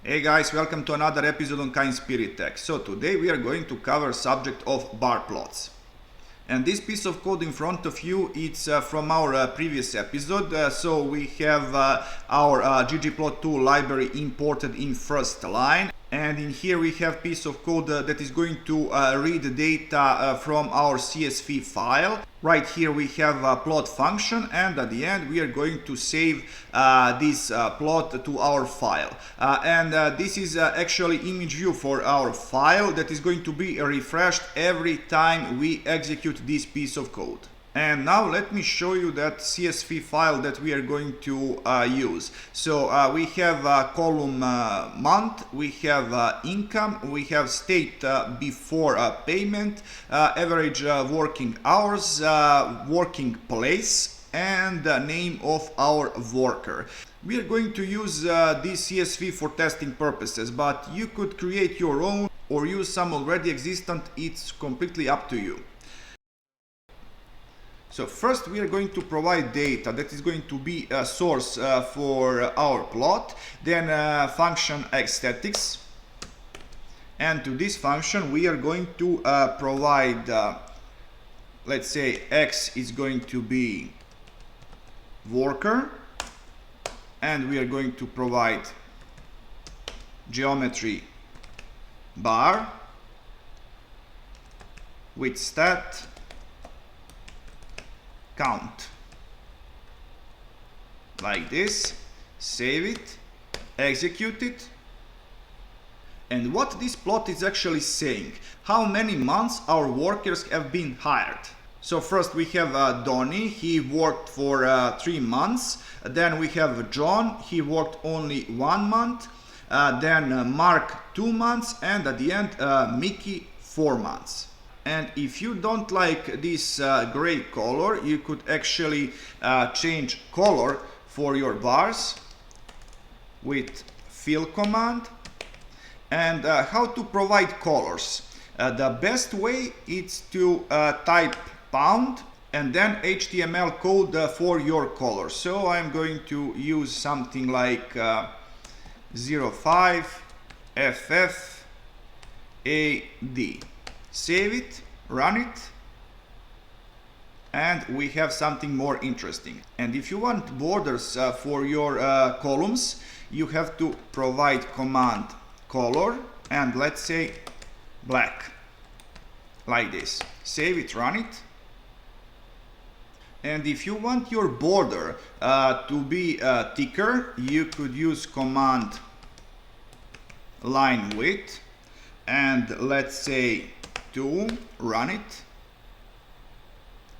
Hey guys, welcome to another episode on Kind Spirit Tech. So today we are going to cover subject of bar plots. And this piece of code in front of you, it's from our previous episode. So we have our GGPlot 2 library imported in first line. And in here we have piece of code that is going to read the data from our CSV file. Right here we have a plot function, and at the end we are going to save this plot to our file. This is actually image view for our file that is going to be refreshed every time we execute this piece of code. And now let me show you that CSV file that we are going to use. So we have column month, we have income, we have state before payment, average working hours, working place, and the name of our worker. We are going to use this CSV for testing purposes, but you could create your own or use some already existent. It's completely up to you. So first we are going to provide data that is going to be a source for our plot, then function aesthetics, and to this function we are going to provide, let's say x is going to be worker, and we are going to provide geometry bar with stat count, like this. Save it, execute it. And what this plot is actually saying, how many months our workers have been hired. So first we have Donny, he worked for 3 months. Then we have John, he worked only 1 month. Then Mark 2 months, and at the end Mickey 4 months. And if you don't like this gray color, you could actually change color for your bars with fill command. And how to provide colors. The best way is to type pound and then HTML code for your color. So I'm going to use something like 05 FF AD. Save it, run it, and we have something more interesting. And if you want borders for your columns, you have to provide command color, and let's say black, like this. Save it, run it. And if you want your border to be thicker, you could use command line width, and let's say 2, run it.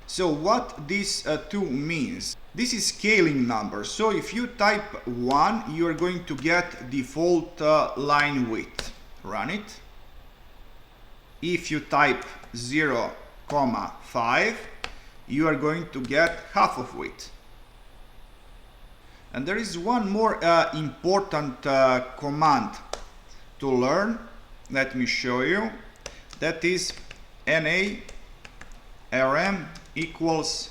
So what this 2 means, this is scaling number. So if you type 1, you are going to get default line width. Run it. If you type 0,5, you are going to get half of width. And there is one more important command to learn. Let me show you. That is NA_RM equals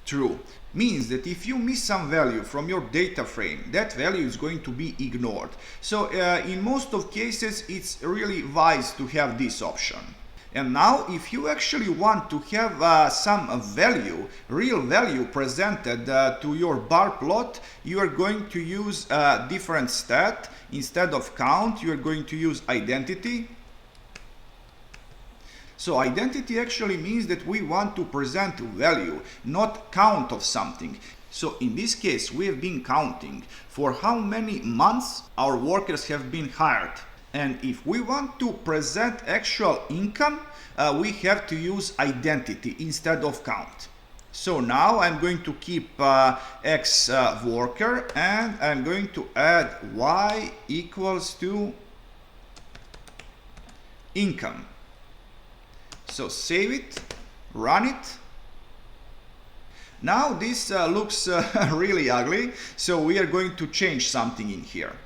true. Means that if you miss some value from your data frame, that value is going to be ignored. So in most of cases, it's really wise to have this option. And now if you actually want to have some value, real value presented to your bar plot, you are going to use a different stat. Instead of count, you are going to use identity. So identity actually means that we want to present value, not count of something. So in this case, we have been counting for how many months our workers have been hired. And if we want to present actual income, we have to use identity instead of count. So now I'm going to keep X worker, and I'm going to add Y equals to income. So save it, run it. Now this looks really ugly, so we are going to change something in here.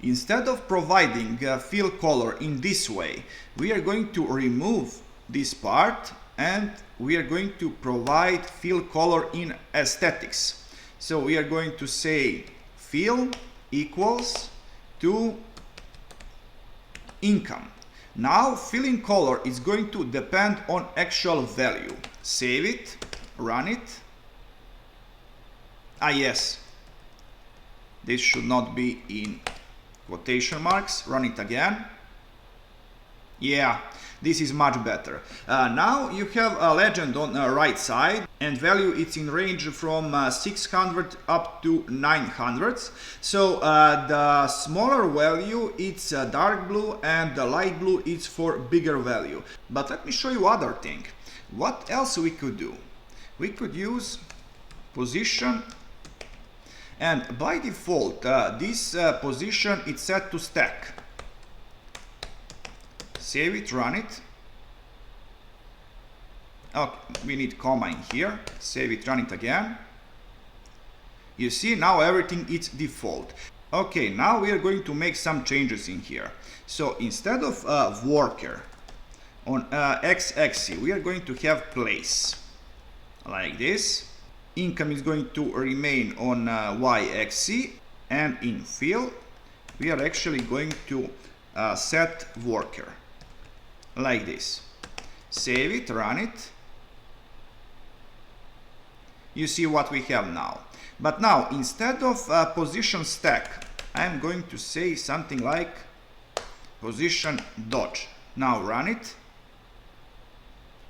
Instead of providing fill color in this way, we are going to remove this part, and we are going to provide fill color in aesthetics. So we are going to say fill equals to income. Now filling color is going to depend on actual value. Save it, run it. Ah yes, this should not be in quotation marks. Run it again. Yeah, this is much better. Now you have a legend on the right side, and value it's in range from 600 up to 900. So the smaller value it's dark blue, and the light blue is for bigger value. But let me show you other thing. What else we could do? We could use position, and by default this position is set to stack. Save it, run it. Okay, we need comma in here. Save it, run it again. You see, now everything is default. Okay, now we are going to make some changes in here. So instead of worker on x-axis, we are going to have place like this. Income is going to remain on y-axis, and in fill we are actually going to set worker like this. Save it, run it. You see what we have now. But now instead of position stack, I'm going to say something like position dodge. Now run it.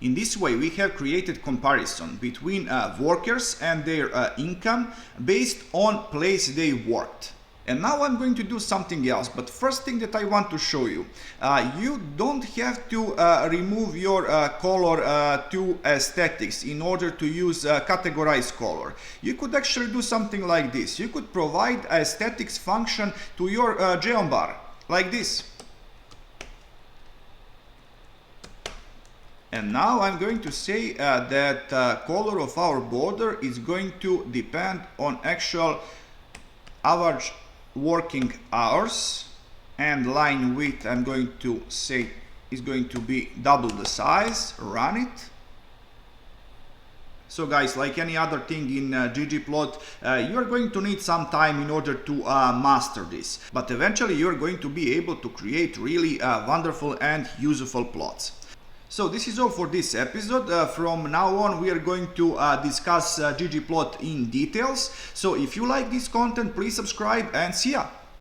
In this way we have created comparison between workers and their income based on place they worked. And now I'm going to do something else, but first thing that I want to show you, you don't have to remove your color to aesthetics in order to use categorize color. You could actually do something like this. You could provide aesthetics function to your GEOM bar, like this. And now I'm going to say that color of our border is going to depend on actual average working hours, and line width I'm going to say is going to be double the size. Run it. So guys, like any other thing in GGPlot, you are going to need some time in order to master this, but eventually you are going to be able to create really wonderful and useful plots. So this is all for this episode. From now on we are going to discuss GGPlot in details. So if you like this content, please subscribe and see ya!